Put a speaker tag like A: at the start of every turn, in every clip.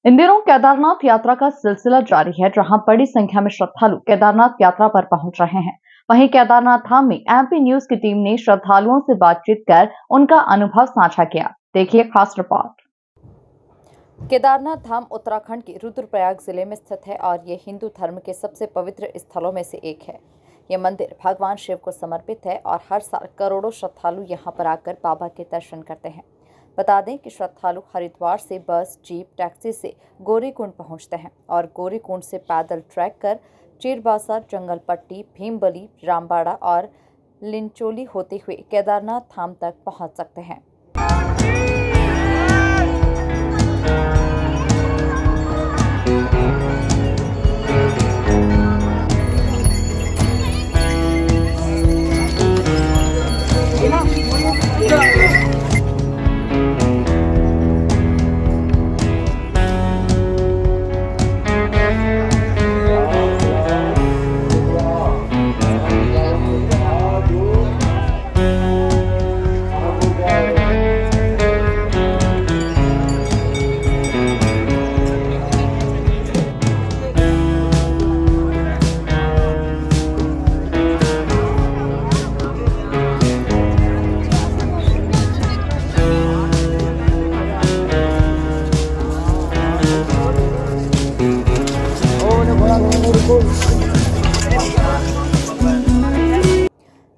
A: इन दिनों केदारनाथ यात्रा का सिलसिला जारी है, जहां बड़ी संख्या में श्रद्धालु केदारनाथ यात्रा पर पहुंच रहे हैं। वहीं केदारनाथ धाम में एमपी न्यूज की टीम ने श्रद्धालुओं से बातचीत कर उनका अनुभव साझा किया। देखिए खास रिपोर्ट।
B: केदारनाथ धाम उत्तराखंड के रुद्रप्रयाग जिले में स्थित है और ये हिंदू धर्म के सबसे पवित्र स्थलों में से एक है। ये मंदिर भगवान शिव को समर्पित है और हर साल करोड़ों श्रद्धालु यहाँ पर आकर बाबा के दर्शन करते हैं। बता दें कि श्रद्धालु हरिद्वार से बस, जीप, टैक्सी से गौरीकुंड पहुंचते हैं और गौरीकुंड से पैदल ट्रैक कर चीरबासा, जंगलपट्टी, भीमबली, रामबाड़ा और लिंचोली होते हुए केदारनाथ धाम तक पहुंच सकते हैं।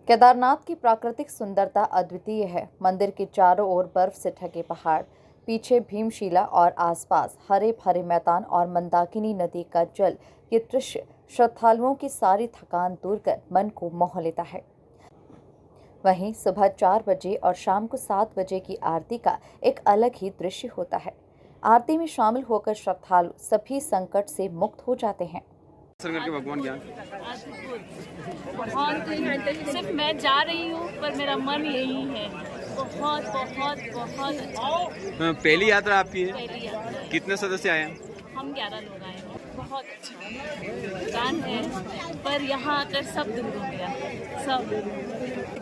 B: केदारनाथ की प्राकृतिक सुंदरता अद्वितीय है। मंदिर के चारों ओर बर्फ से ढके पहाड़, पीछे भीमशिला और आसपास हरे भरे मैदान और मंदाकिनी नदी का जल, ये दृश्य श्रद्धालुओं की सारी थकान दूर कर मन को मोह लेता है। वहीं सुबह 4 बजे और शाम को 7 बजे की आरती का एक अलग ही दृश्य होता है। आरती में शामिल होकर श्रद्धालु सभी संकट से मुक्त हो जाते हैं।
C: भगवान ज्ञान
D: बहुत सिर्फ मैं जा रही हूँ पर मेरा मन यही है। बहुत बहुत बहुत अच्छा।
C: पहली यात्रा आपकी है?
D: पहली यात्रा।
C: कितने सदस्य आए हैं?
D: हम 11 लोग आए हैं। बहुत अच्छा जान है, पर यहाँ आकर सब दूर हो गया। सब।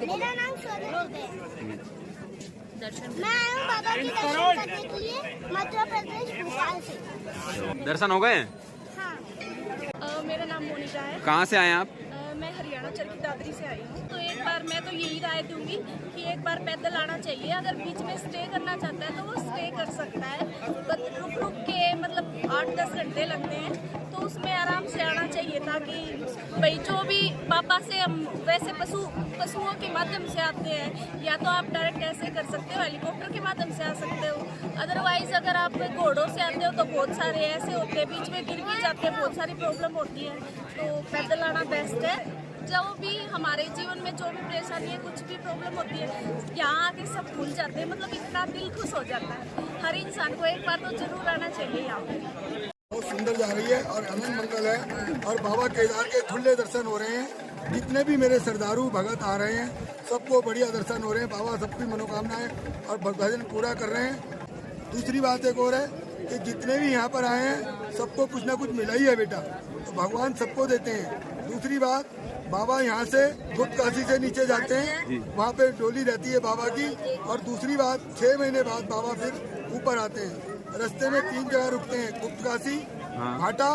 E: मेरा नाम स्वरूप है।
D: दर्शन
E: मैं आया हूँ बाबा के दर्शन करने के लिए मध्य प्रदेश भोपाल से।
C: दर्शन हो गए?
E: हाँ।
D: मेरा नाम मोनिका है।
C: कहाँ से आए हैं आप?
D: मैं हरियाणा चरखी दादरी से आई हूँ। तो एक बार मैं तो यही राय दूंगी कि एक बार पैदल आना चाहिए। अगर बीच में स्टे करना चाहता है तो वो स्टे कर सकता है। रुक रुक के मतलब 8-10 घंटे लगते हैं, तो उसमें आराम से आना चाहिए, ताकि भाई जो भी बाबा से हम वैसे पशुओं के माध्यम से आते हैं, या तो आप डायरेक्ट ऐसे कर सकते हो, हेलीकॉप्टर के माध्यम से आ सकते हो। अदरवाइज अगर आप घोड़ों से आते हो तो बहुत सारे ऐसे होते हैं, बीच में गिर भी जाते हैं, बहुत सारी प्रॉब्लम होती है। तो पैदल आना बेस्ट है। जो भी हमारे जीवन में जो भी परेशानी है, कुछ भी प्रॉब्लम होती है, यहाँ आके सब भूल जाते हैं। मतलब इतना दिल खुश हो जाता है। हर इंसान को एक बार तो जरूर आना चाहिए यहाँ पे।
F: बहुत सुंदर जा रही है और आनंद मंगल है और बाबा केदार के खुले दर्शन हो रहे हैं। जितने भी मेरे श्रद्धालु भगत आ रहे हैं, सबको बढ़िया दर्शन हो रहे हैं। बाबा सबकी मनोकामनाएं और भजन पूरा कर रहे हैं। दूसरी बात एक और है कि जितने भी यहाँ पर आए हैं, सबको कुछ ना कुछ मिला ही है बेटा, तो भगवान सबको देते हैं। दूसरी बात, बाबा यहाँ से गुप्त काशी से नीचे जाते हैं, वहाँ पे डोली रहती है बाबा की। और दूसरी बात, 6 महीने बाद बाबा फिर ऊपर आते हैं। रास्ते में 3 जगह रुकते हैं, गुप्त काशी, भाटा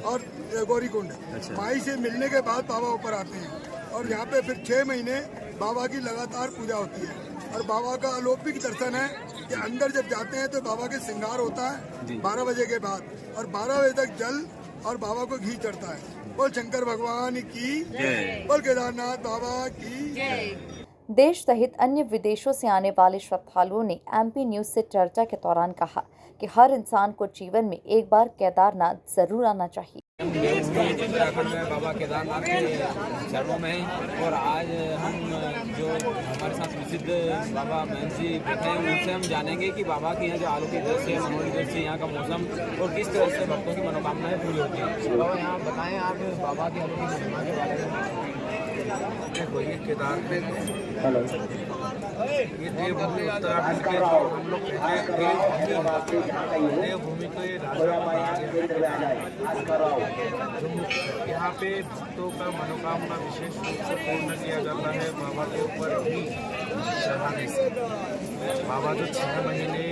F: और गौरीकुंड। माई से मिलने के बाद बाबा ऊपर आते हैं और यहाँ पे फिर 6 महीने बाबा की लगातार पूजा होती है। और बाबा का अलौकिक दर्शन है कि अंदर जब जाते हैं तो बाबा के श्रृंगार होता है 12 बजे के बाद, और 12 बजे तक जल और बाबा को घी चढ़ता है। बोल शंकर भगवान की जय, बोल केदारनाथ बाबा की जय।
B: देश सहित अन्य विदेशों से आने वाले श्रद्धालुओं ने एमपी न्यूज से चर्चा के दौरान कहा कि हर इंसान को जीवन में एक बार केदारनाथ जरूर आना चाहिए।
G: उत्तराखंड में बाबा केदारनाथ के चरणों में हैं और आज हम जो हमारे साथ प्रसिद्ध बाबा महंत जी बैठे हैं, उनसे हम जानेंगे कि बाबा के यहाँ जो अलौकिक दृश्य है, मनोरम दृश्य, यहाँ का मौसम और किस तरह से भक्तों की मनोकामनाएं पूरी होती हैं। बाबा यहाँ बताएं आप बाबा की अलौकिक महिमा के बारे में।
H: केदार में ये देवभूमि उत्तराखंड के हम लोग देवभूमि को यहाँ पे भक्तों का मनोकामना विशेष रूप से पूर्ण किया जाता है बाबा के ऊपर भी चढ़ाने से। बाबा जो 6 महीने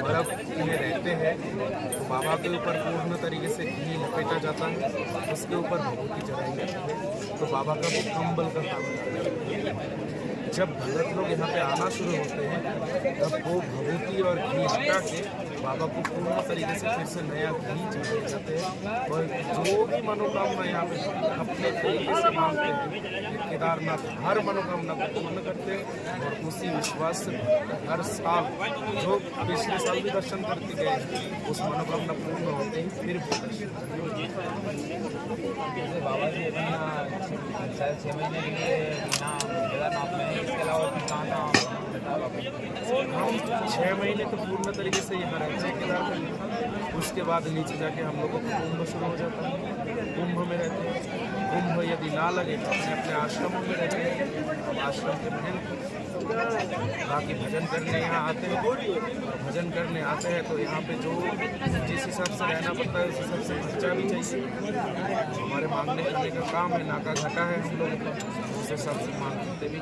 H: बर्फ में रहते हैं तो बाबा के ऊपर पूर्ण तरीके से घी लपेटा जाता है, उसके ऊपर भभूति चढ़ाई जाती है तो बाबा का वो कंबल का काम करता है। जब भगत लोग यहाँ पे आना शुरू होते हैं तब वो भभूति और घी हटा के बाबा को पूर्ण तरीके से फिर से नया घी चढ़ाए जाते हैं और जो भी मनोकामना यहाँ पे अपने तरीके से मांगते हैं केदारनाथ हर मनोकामना को पूर्ण करते हैं और उसी विश्वास से हर साल जो पिछले साल भी दर्शन करके गए उस मनोकामना पूर्ण होते ही फिर भी दर्शन
G: जैसे बाबा जी अभी यहाँ शायद 6 महीने के लिए यहाँ केदारनाथ में, इसके अलावा कहाँ
H: हम 6 महीने तो पूर्ण तरीके से यहाँ रहते हैं केदारनाथ। उसके बाद नीचे जाके हम लोगों को कुंभ शुरू हो जाता है, कुंभ में रहते हैं। कुंभ यदि ना लगे तो अपने अपने आश्रमों में रहते हैं। अब आश्रम के महंत बाकी भजन करने यहाँ आते हैं और भजन करने आते हैं तो यहाँ पे जो जिस हिसाब से रहना पड़ता है उस हिसाब से खर्चा भी चाहिए। हमारे मांगने करने का काम है, नाका घाटा है हम लोगों का, उस हिसाब से मांगते भी